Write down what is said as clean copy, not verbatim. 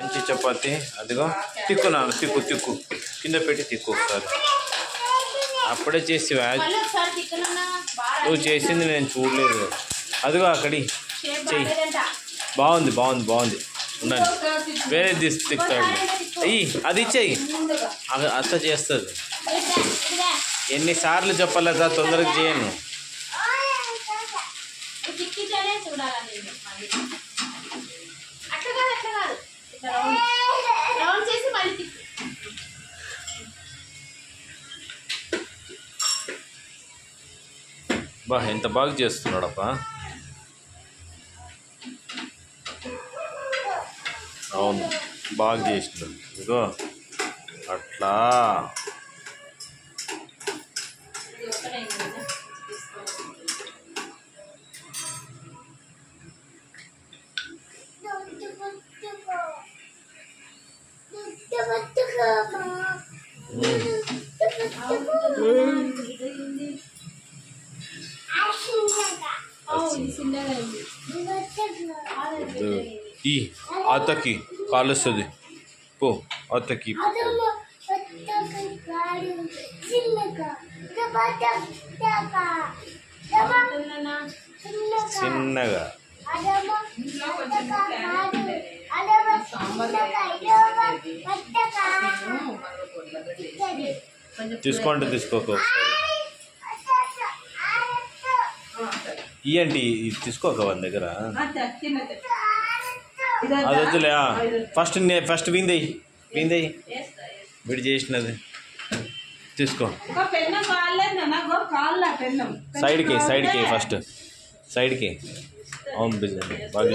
మంచి చపాతి అదిగో తిక్కు నాన్న తిక్కు తిక్కు కింద పెట్టి తిక్కు ఒకసారి. అప్పుడే చేసివా? నువ్వు చేసింది నేను చూడలేదు. అదిగో అక్కడి చెయ్యి. బాగుంది బాగుంది బాగుంది. ఉండండి వేరే తిక్కుతాడు. అయ్యి అది ఇచ్చేయి. అత్త చేస్తుంది. ఎన్నిసార్లు చెప్పలేదా తొందరగా చేయను. బా ఎంత బాగా చేస్తున్నాడప్పా. అవును బాగా చేసినాడు. ఇదిగో అట్లా ఈ అత్తకి కాలుస్తుంది పో. అత్తకి చిన్నగా తీసుకోండి తీసుకోక ఇయ్యండి తీసుకోక వాళ్ళ దగ్గర. అది వద్దులే. ఫస్ట్ విందేయి విడి చేసినది తీసుకో. సైడ్కి ఫస్ట్ సైడ్కి. అవును బిజీ బాగా